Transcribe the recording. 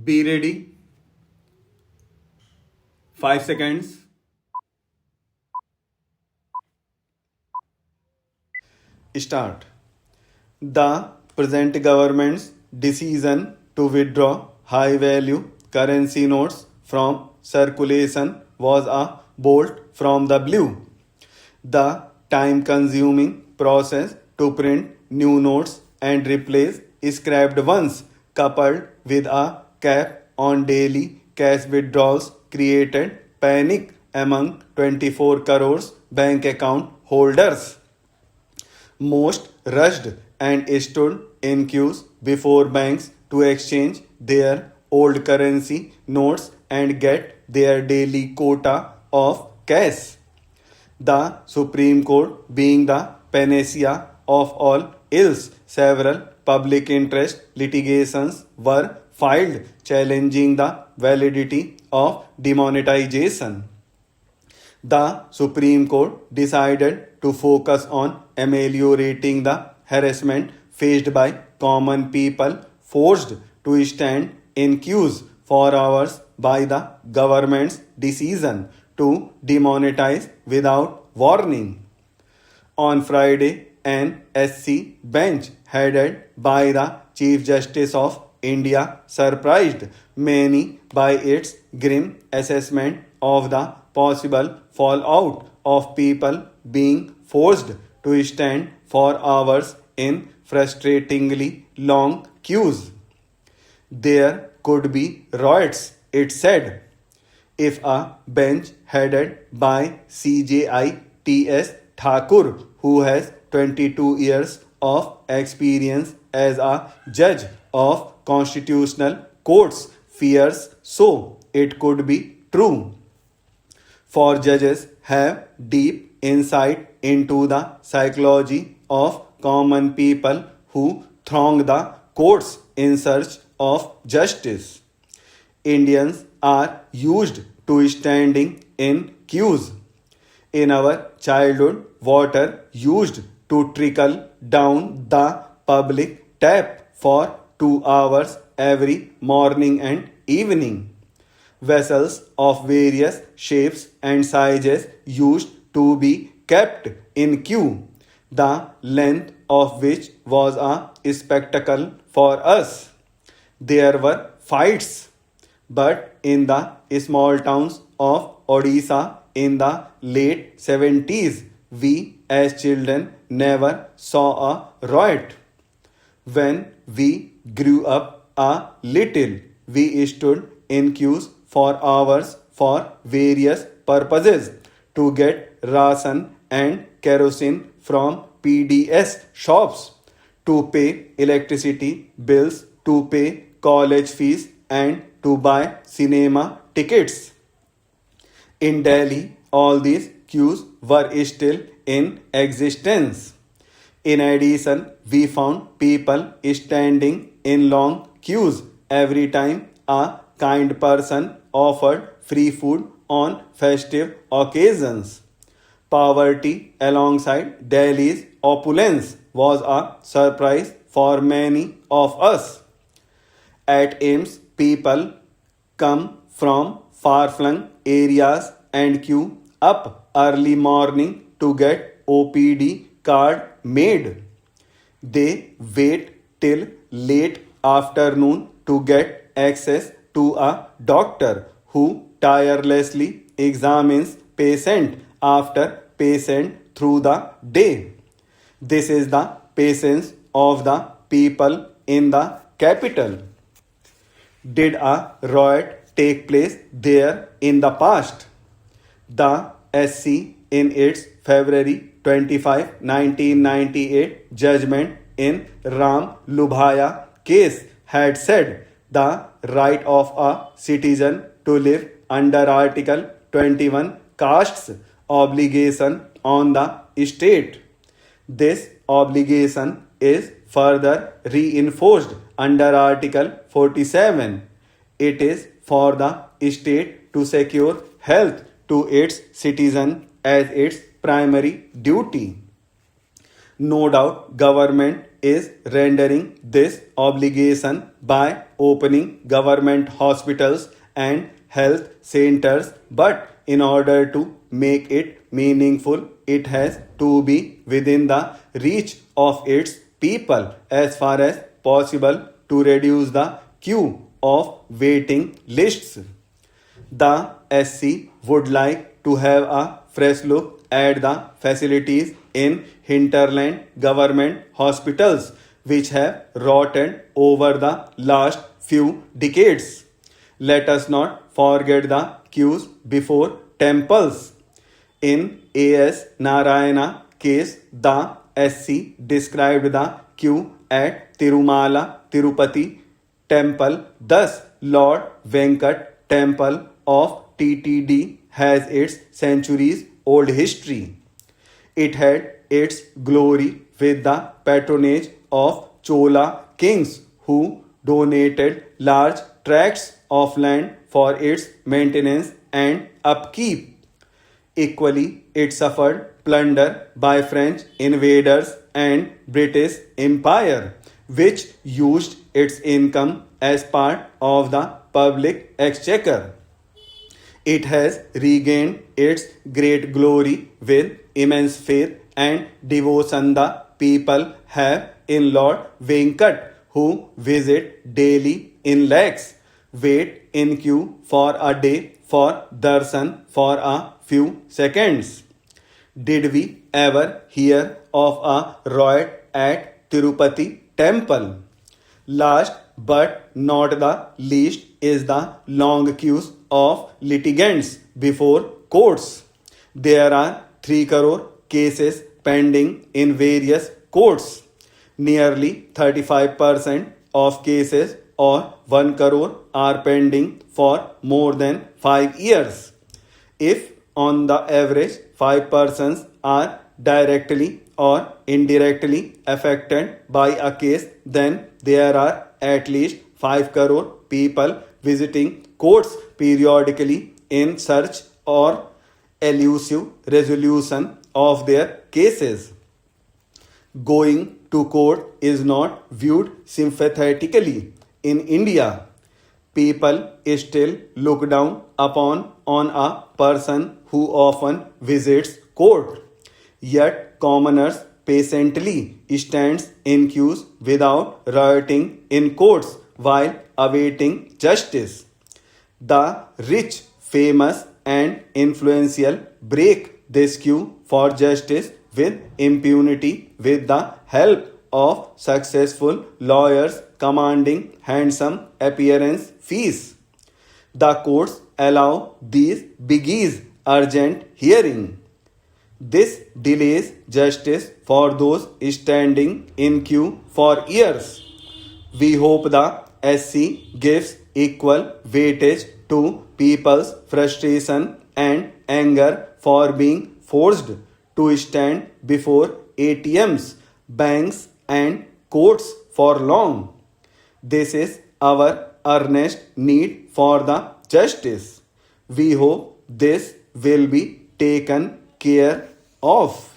Be ready. 5 seconds. Start. The present government's decision to withdraw high value currency notes from circulation was a bolt from the blue. The time consuming process to print new notes and replace scrapped ones, coupled with a cap on daily cash withdrawals, created panic among 24 crores bank account holders. Most rushed and stood in queues before banks to exchange their old currency notes and get their daily quota of cash. The Supreme Court being the panacea of all ills, several public interest litigations were filed challenging the validity of demonetization. The Supreme Court decided to focus on ameliorating the harassment faced by common people forced to stand in queues for hours by the government's decision to demonetize without warning. On Friday, an SC bench headed by the Chief Justice of India surprised many by its grim assessment of the possible fallout of people being forced to stand for hours in frustratingly long queues. There could be riots, it said, if a bench headed by CJI T.S. Thakur, who has 22 years of experience as a judge of constitutional courts, fears so, it could be true. For judges have deep insight into the psychology of common people who throng the courts in search of justice. Indians are used to standing in queues. In our childhood, water used to trickle down the public tap for 2 hours every morning and evening. Vessels of various shapes and sizes used to be kept in queue, the length of which was a spectacle for us. There were fights, but in the small towns of Odisha in the late 70s, we as children never saw a riot. When we grew up a little, we stood in queues for hours for various purposes to get ration and kerosene from PDS shops, to pay electricity bills, to pay college fees, and to buy cinema tickets. In Delhi, all these queues were still in existence. In addition, we found people standing in long queues every time a kind person offered free food on festive occasions. Poverty alongside Delhi's opulence was a surprise for many of us. At AIMS, people come from far-flung areas and queue up early morning to get OPD card made. They wait till late afternoon to get access to a doctor who tirelessly examines patient after patient through the day. This is the patience of the people in the capital. Did a riot take place there in the past? The SC, in its February 25, 1998 judgment in Ram Lubhaya case, had said the right of a citizen to live under Article 21 casts obligation on the state. This obligation is further reinforced under Article 47. It is for the state to secure health to its citizen as its primary duty. No doubt government is rendering this obligation by opening government hospitals and health centers, but in order to make it meaningful, it has to be within the reach of its people as far as possible to reduce the queue of waiting lists. The SC would like to have a fresh look at the facilities in hinterland government hospitals which have rotted over the last few decades. Let us not forget the queues before temples. In A.S. Narayana case, the SC described the queue at Tirumala Tirupati temple. Thus, Lord Venkat temple of TTD has its centuries old history. It had its glory with the patronage of Chola kings who donated large tracts of land for its maintenance and upkeep. Equally, it suffered plunder by French invaders and British Empire, which used its income as part of the public exchequer. It has regained its great glory with immense faith and devotion the people have in Lord Venkat, who visit daily in lakhs, wait in queue for a day for darshan for a few seconds. Did we ever hear of a riot at Tirupati temple? Last but not the least is the long queues of litigants before courts. There are 3 crore cases pending in various courts. Nearly 35% of cases or 1 crore are pending for more than 5 years. If on the average 5 persons are directly or indirectly affected by a case, then there are at least 5 crore people visiting courts periodically in search or elusive resolution of their cases. Going to court is not viewed sympathetically in India. People still look down upon on a person who often visits court. Yet commoners patiently stands in queues without rioting in courts while awaiting justice. The rich, famous and influential break this queue for justice with impunity with the help of successful lawyers commanding handsome appearance fees. The courts allow these biggies urgent hearing. This delays justice for those standing in queue for years. We hope the SC gives equal weightage to people's frustration and anger for being forced to stand before ATMs, banks, and courts for long. This is our earnest need for the justice. We hope this will be taken care of.